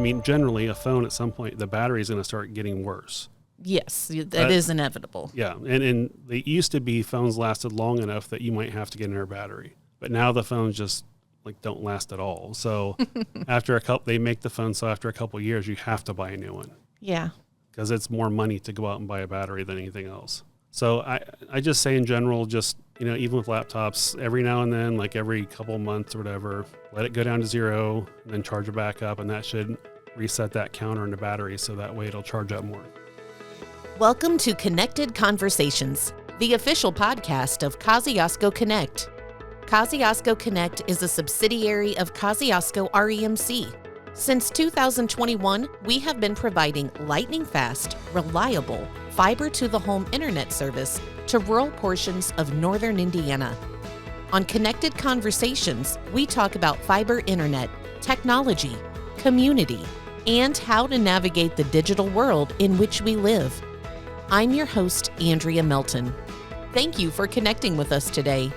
mean, generally a phone at some point, the battery is going to start getting worse. Yes, that is inevitable. Yeah, and they used to be phones lasted long enough that you might have to get another battery. But now the phones just don't last at all. So they make the phone so after a couple of years, you have to buy a new one. Yeah. Because it's more money to go out and buy a battery than anything else. So I just say in general, just, even with laptops, every now and then, like every couple of months or whatever, let it go down to 0 and then charge it back up. And that should reset that counter in the battery so that way it'll charge up more. Welcome to Connected Conversations, the official podcast of Kosciusko Connect. Kosciusko Connect is a subsidiary of Kosciusko REMC. Since 2021, we have been providing lightning-fast, reliable, fiber-to-the-home internet service to rural portions of northern Indiana. On Connected Conversations, we talk about fiber internet, technology, community, and how to navigate the digital world in which we live. I'm your host, Andrea Melton. Thank you for connecting with us today.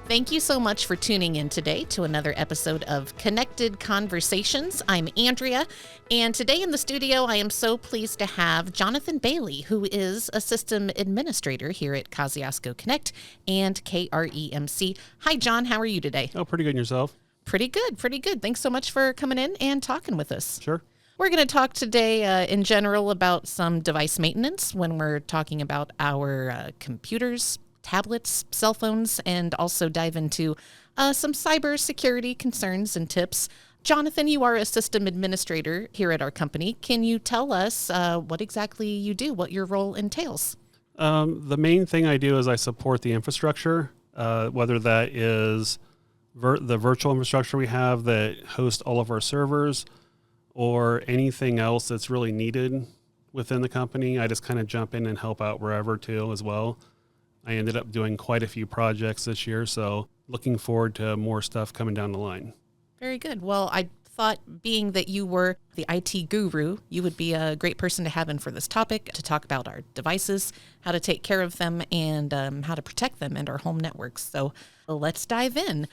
Thank you so much for tuning in today to another episode of Connected Conversations. I'm Andrea, and today in the studio, I am so pleased to have Jonathon Bailey, who is a system administrator here at Kosciusko Connect and KREMC. Hi, John. How are you today? Oh, pretty good. And yourself? Pretty good. Thanks so much for coming in and talking with us. Sure. We're going to talk today in general about some device maintenance when we're talking about our computers, tablets, cell phones, and also dive into some cybersecurity concerns and tips. Jonathon, you are a system administrator here at our company. Can you tell us what exactly you do, what your role entails? The main thing I do is I support the infrastructure, whether that is the virtual infrastructure we have that hosts all of our servers, or anything else that's really needed within the company. I just kind of jump in and help out wherever too as well. I ended up doing quite a few projects this year, so looking forward to more stuff coming down the line. Very good. Well, I thought being that you were the IT guru, you would be a great person to have in for this topic to talk about our devices, how to take care of them, and how to protect them and our home networks. So let's dive in.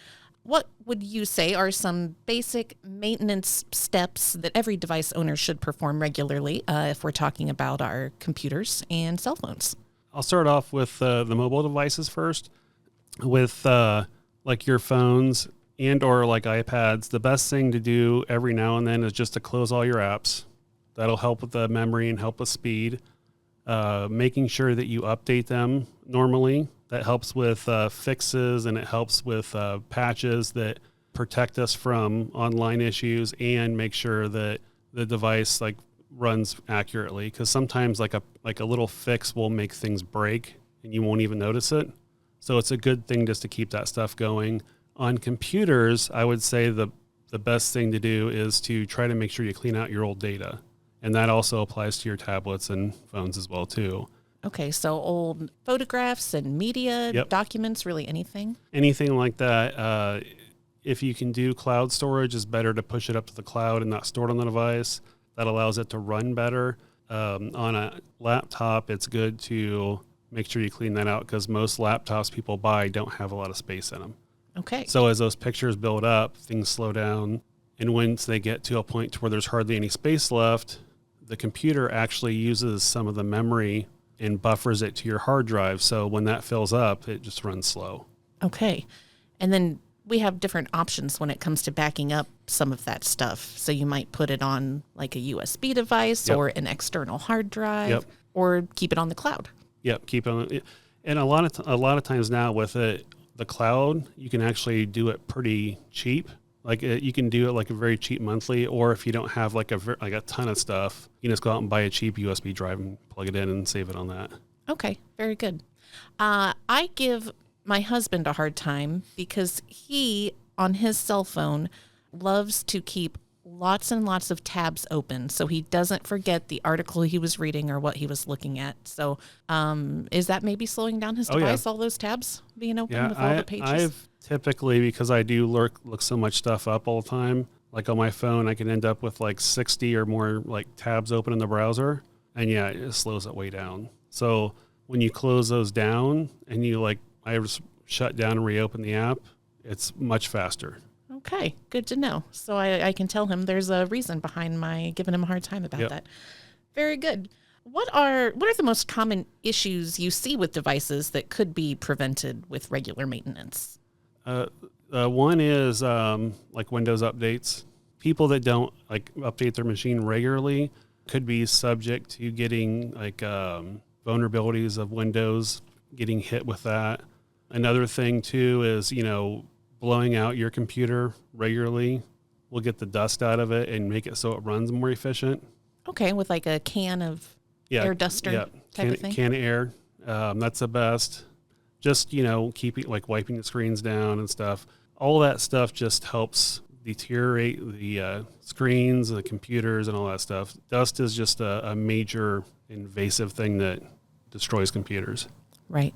What would you say are some basic maintenance steps that every device owner should perform regularly if we're talking about our computers and cell phones? I'll start off with the mobile devices first. With like your phones and or like iPads, the best thing to do every now and then is just to close all your apps. That'll help with the memory and help with speed. Making sure that you update them normally. That helps with fixes, and it helps with patches that protect us from online issues and make sure that the device runs accurately. Because sometimes like a little fix will make things break and you won't even notice it. So it's a good thing just to keep that stuff going. On computers, I would say the best thing to do is to try to make sure you clean out your old data. And that also applies to your tablets and phones as well too. Okay, so old photographs and media, documents, really anything? Anything like that. If you can do cloud storage, it's better to push it up to the cloud and not store it on the device. That allows it to run better. On a laptop, it's good to make sure you clean that out because most laptops people buy don't have a lot of space in them. Okay. So as those pictures build up, things slow down. And once they get to a point to where there's hardly any space left, the computer actually uses some of the memory and buffers it to your hard drive. So when that fills up, it just runs slow. Okay. And then we have different options when it comes to backing up some of that stuff. So you might put it on like a USB device or an external hard drive or keep it on the cloud. Yep, keep it on. And a lot of times now with the cloud, you can actually do it pretty cheap. You can do it like a very cheap monthly, or if you don't have like a ton of stuff, you can just go out and buy a cheap USB drive and plug it in and save it on that. Okay, very good. I give my husband a hard time because he, on his cell phone, loves to keep lots and lots of tabs open so he doesn't forget the article he was reading or what he was looking at. So is that maybe slowing down his device, all those tabs being open with all the pages? I've typically, because I do look so much stuff up all the time, like on my phone, I can end up with like 60 or more like tabs open in the browser. And it slows it way down. So when you close those down and I just shut down and reopen the app, it's much faster. Okay, good to know. So I can tell him there's a reason behind my giving him a hard time about that. Very good. What are the most common issues you see with devices that could be prevented with regular maintenance? One is like Windows updates. People that don't like update their machine regularly could be subject to getting like vulnerabilities of Windows, getting hit with that. Another thing too is, blowing out your computer regularly will get the dust out of it and make it so it runs more efficient. Okay, with like a can of air duster type of thing? Can of air. That's the best. Just, keeping like wiping the screens down and stuff. All that stuff just helps deteriorate the screens, the computers, and all that stuff. Dust is just a major invasive thing that destroys computers. Right.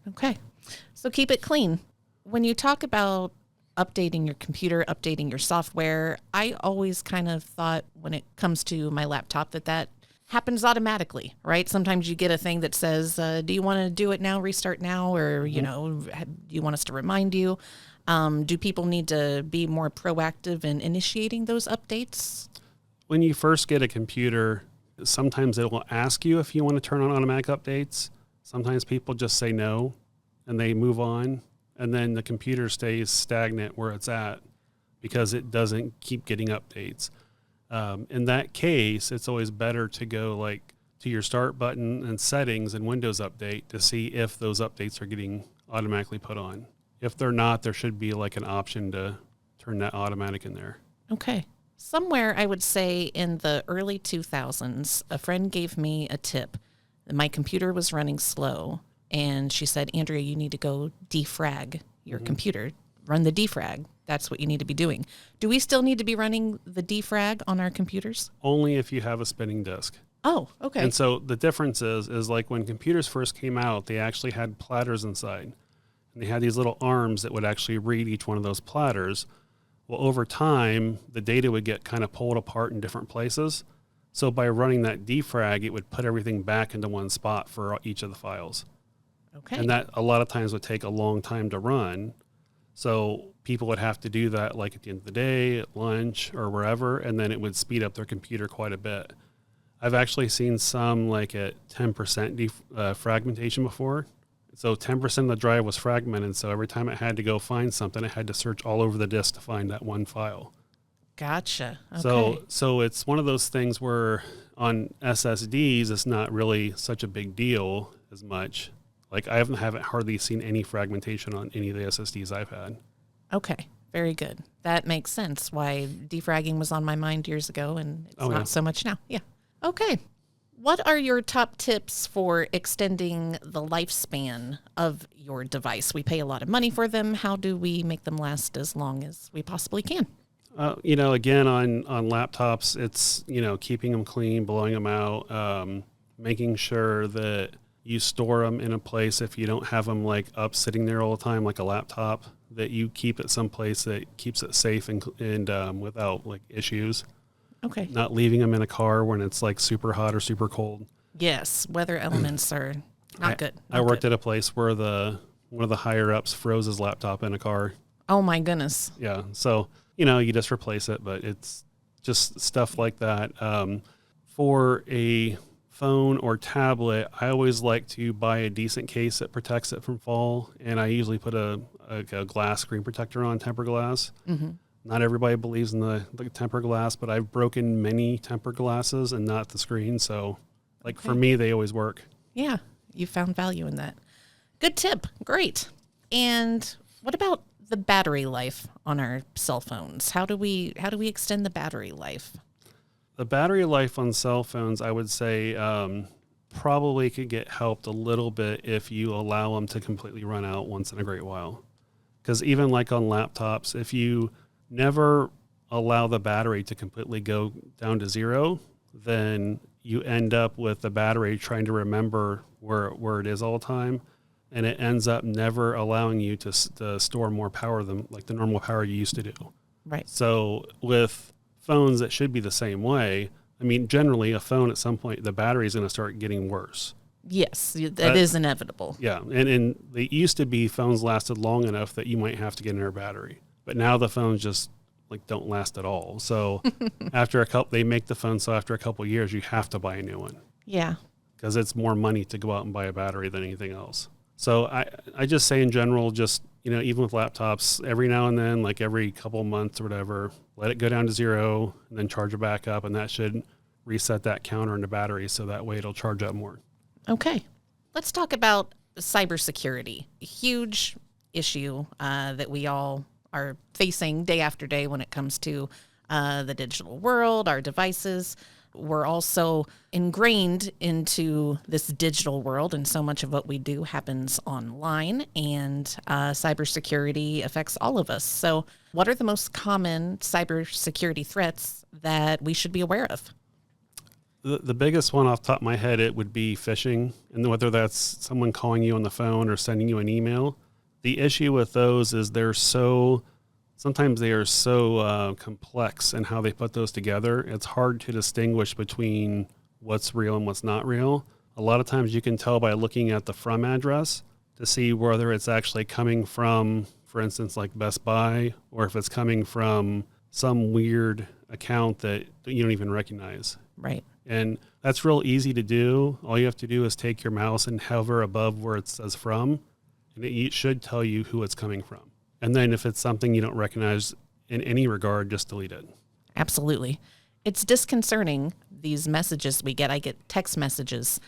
Okay. So keep it clean. When you talk about updating your computer, updating your software, I always kind of thought when it comes to my laptop that happens automatically, right? Sometimes you get a thing that says, do you want to do it now, restart now, or, do you want us to remind you? Do people need to be more proactive in initiating those updates? When you first get a computer, sometimes it will ask you if you want to turn on automatic updates. Sometimes people just say no and they move on, and then the computer stays stagnant where it's at because it doesn't keep getting updates. In that case, it's always better to go like to your start button and settings and Windows Update to see if those updates are getting automatically put on. If they're not, there should be like an option to turn that automatic in there. Okay. Somewhere I would say in the early 2000s, a friend gave me a tip. My computer was running slow, and she said, Andrea, you need to go defrag your computer. Run the defrag. That's what you need to be doing. Do we still need to be running the defrag on our computers? Only if you have a spinning disk. Oh, okay. And so the difference is like when computers first came out, they actually had platters inside. And they had these little arms that would actually read each one of those platters. Well, over time, the data would get kind of pulled apart in different places. So by running that defrag, it would put everything back into one spot for each of the files. Okay. And that a lot of times would take a long time to run. So people would have to do that like at the end of the day, at lunch, or wherever, and then it would speed up their computer quite a bit. I've actually seen some like at 10% fragmentation before. So 10% of the drive was fragmented, so every time it had to go find something, it had to search all over the disk to find that one file. Gotcha. Okay. So it's one of those things where on SSDs, it's not really such a big deal as much. Like I haven't hardly seen any fragmentation on any of the SSDs I've had. Okay. Very good. That makes sense why defragging was on my mind years ago, and it's not so much now. Yeah. Okay. What are your top tips for extending the lifespan of your device? We pay a lot of money for them. How do we make them last as long as we possibly can? Again, on laptops, it's, keeping them clean, blowing them out, making sure that you store them in a place if you don't have them like up sitting there all the time, like a laptop, that you keep it someplace that keeps it safe and without like issues. Okay. Not leaving them in a car when it's like super hot or super cold. Yes, weather elements are not good. I worked at a place where one of the higher ups froze his laptop in a car. Oh my goodness. Yeah. So, you just replace it, but it's just stuff like that. For a phone or tablet, I always like to buy a decent case that protects it from fall. And I usually put a glass screen protector on, tempered glass. Mm-hmm. Not everybody believes in the tempered glass, but I've broken many tempered glasses and not the screen. So, for me, they always work. Yeah, you found value in that. Good tip. Great. And what about the battery life on our cell phones? How do we extend the battery life? The battery life on cell phones, I would say, probably could get helped a little bit if you allow them to completely run out once in a great while. Because even like on laptops, if you never allow the battery to completely go down to zero, then you end up with the battery trying to remember where it is all the time, and it ends up never allowing you to store more power than like the normal power you used to do. Right. So with phones, it should be the same way. I mean, generally, a phone at some point, the battery is going to start getting worse. Yes, that is inevitable. Yeah, and they used to be phones lasted long enough that you might have to get another battery. But now the phones just like don't last at all. So they make the phone so after a couple of years you have to buy a new one. Yeah. Because it's more money to go out and buy a battery than anything else. So I just say in general, just, even with laptops, every now and then, like every couple of months or whatever, let it go down to 0 and then charge it back up. And that should reset that counter in the battery. So that way it'll charge up more. Okay. Let's talk about cybersecurity. A huge issue that we all are facing day after day when it comes to the digital world, our devices. We're also ingrained into this digital world, and so much of what we do happens online, and cybersecurity affects all of us. So what are the most common cybersecurity threats that we should be aware of? The biggest one off the top of my head, it would be phishing, and whether that's someone calling you on the phone or sending you an email. The issue with those is sometimes they are so complex in how they put those together. It's hard to distinguish between what's real and what's not real. A lot of times you can tell by looking at the from address to see whether it's actually coming from, for instance, like Best Buy, or if it's coming from some weird account that you don't even recognize. Right. And that's real easy to do. All you have to do is take your mouse and hover above where it says from, and it should tell you who it's coming from. And then if it's something you don't recognize in any regard, just delete it. Absolutely. It's disconcerting, these messages we get. I get text messages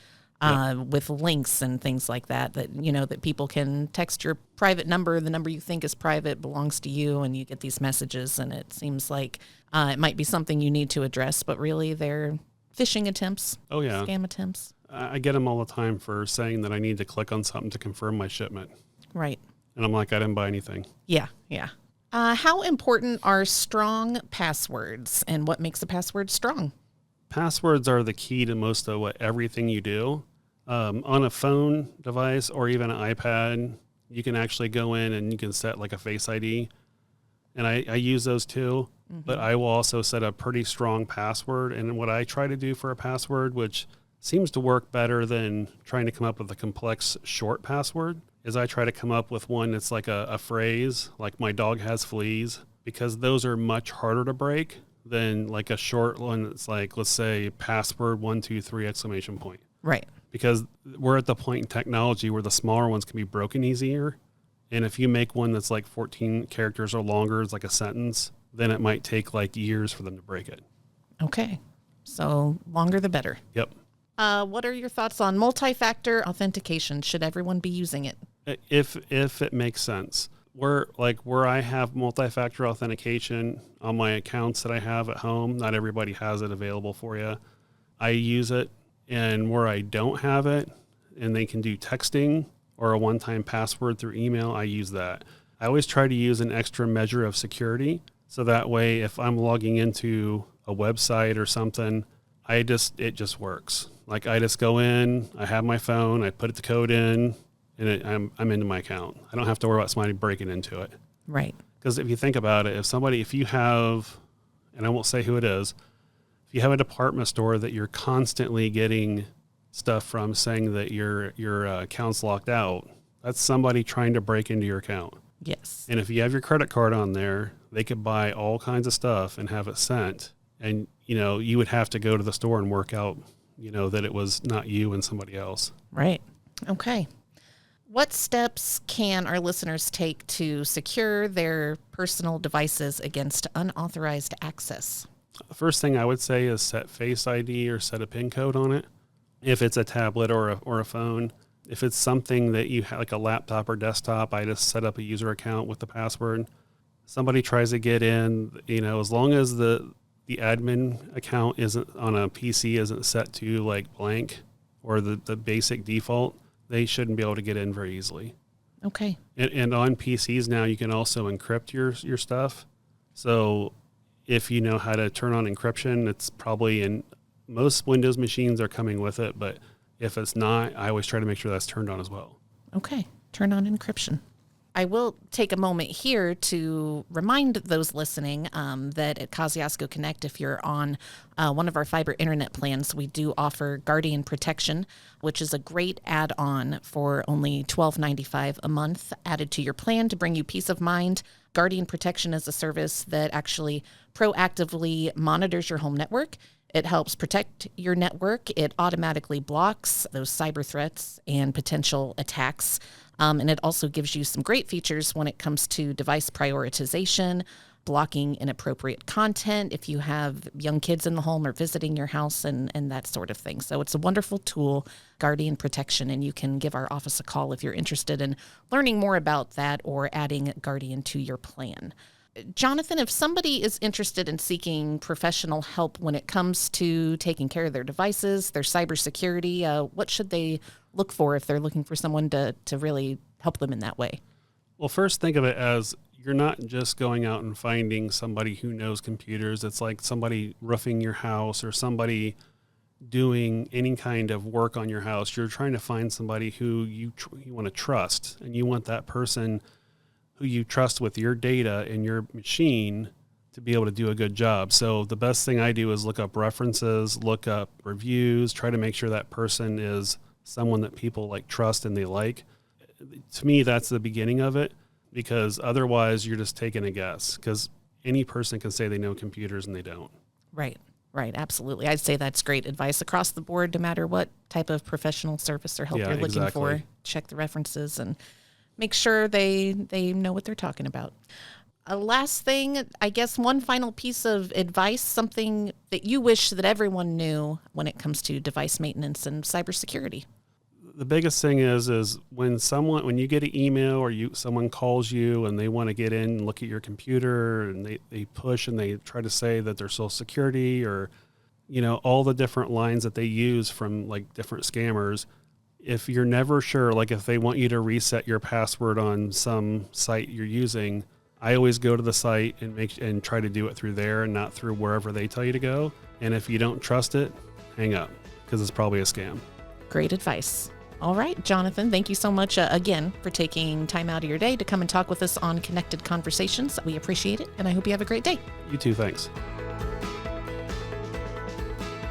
with links and things like that, that people can text your private number. The number you think is private belongs to you, and you get these messages, and it seems like it might be something you need to address, but really they're phishing attempts, scam attempts. I get them all the time for saying that I need to click on something to confirm my shipment. Right. And I'm like, I didn't buy anything. Yeah. How important are strong passwords, and what makes a password strong? Passwords are the key to most of everything you do. On a phone device or even an iPad, you can actually go in and you can set like a Face ID. And I use those too, but I will also set a pretty strong password. And what I try to do for a password, which seems to work better than trying to come up with a complex short password, is I try to come up with one that's like a phrase, like my dog has fleas, because those are much harder to break than like a short one that's like, let's say, password 123 exclamation point. Right. Because we're at the point in technology where the smaller ones can be broken easier. And if you make one that's like 14 characters or longer, it's like a sentence, then it might take like years for them to break it. Okay. So longer the better. Yep. What are your thoughts on multi-factor authentication? Should everyone be using it? If it makes sense. Where I have multi-factor authentication on my accounts that I have at home, not everybody has it available for you. I use it, and where I don't have it, and they can do texting or a one-time password through email, I use that. I always try to use an extra measure of security, so that way if I'm logging into a website or something, it just works. Like I just go in, I have my phone, I put the code in, and I'm into my account. I don't have to worry about somebody breaking into it. Right. Because if you think about it, if you have, and I won't say who it is, if you have a department store that you're constantly getting stuff from saying that your account's locked out, that's somebody trying to break into your account. Yes. And if you have your credit card on there, they could buy all kinds of stuff and have it sent. And, you would have to go to the store and work out, that it was not you and somebody else. Right. Okay. What steps can our listeners take to secure their personal devices against unauthorized access? The first thing I would say is set Face ID or set a PIN code on it. If it's a tablet or a phone, if it's something that you have like a laptop or desktop, I just set up a user account with the password. Somebody tries to get in, as long as the admin account isn't on a PC isn't set to like blank or the basic default, they shouldn't be able to get in very easily. Okay. And on PCs now, you can also encrypt your stuff. So if you know how to turn on encryption, it's probably in most Windows machines are coming with it. But if it's not, I always try to make sure that's turned on as well. Okay. Turn on encryption. I will take a moment here to remind those listening that at Kosciusko Connect, if you're on one of our fiber internet plans, we do offer Guardian Protection, which is a great add-on for only $12.95 a month added to your plan to bring you peace of mind Guardian Protection is a service that actually proactively monitors your home network. It helps protect your network. It automatically blocks those cyber threats and potential attacks. And it also gives you some great features when it comes to device prioritization, blocking inappropriate content if you have young kids in the home or visiting your house and that sort of thing. So it's a wonderful tool, Guardian Protection, and you can give our office a call if you're interested in learning more about that or adding Guardian to your plan. Jonathan, if somebody is interested in seeking professional help when it comes to taking care of their devices, their cybersecurity, what should they look for if they're looking for someone to really help them in that way? Well, first think of it as you're not just going out and finding somebody who knows computers. It's like somebody roofing your house or somebody doing any kind of work on your house. You're trying to find somebody who you want to trust, and you want that person who you trust with your data and your machine to be able to do a good job. So the best thing I do is look up references, look up reviews, try to make sure that person is someone that people like trust and they like. To me, that's the beginning of it, because otherwise you're just taking a guess, because any person can say they know computers and they don't. Right, absolutely. I'd say that's great advice across the board, no matter what type of professional service or help you're looking for. Check the references and make sure they know what they're talking about. Last thing, I guess one final piece of advice, something that you wish that everyone knew when it comes to device maintenance and cybersecurity. The biggest thing is when you get an email or someone calls you and they want to get in and look at your computer, and they push and they try to say that they're Social Security or, all the different lines that they use from like different scammers. If you're never sure, like if they want you to reset your password on some site you're using, I always go to the site and try to do it through there and not through wherever they tell you to go. And if you don't trust it, hang up, because it's probably a scam. Great advice. All right, Jonathan, thank you so much again for taking time out of your day to come and talk with us on Connected Conversations. We appreciate it, and I hope you have a great day. You too, thanks.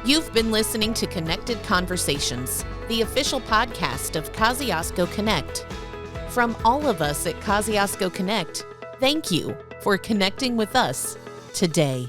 You've been listening to Connected Conversations, the official podcast of Kosciusko Connect. From all of us at Kosciusko Connect, thank you for connecting with us today.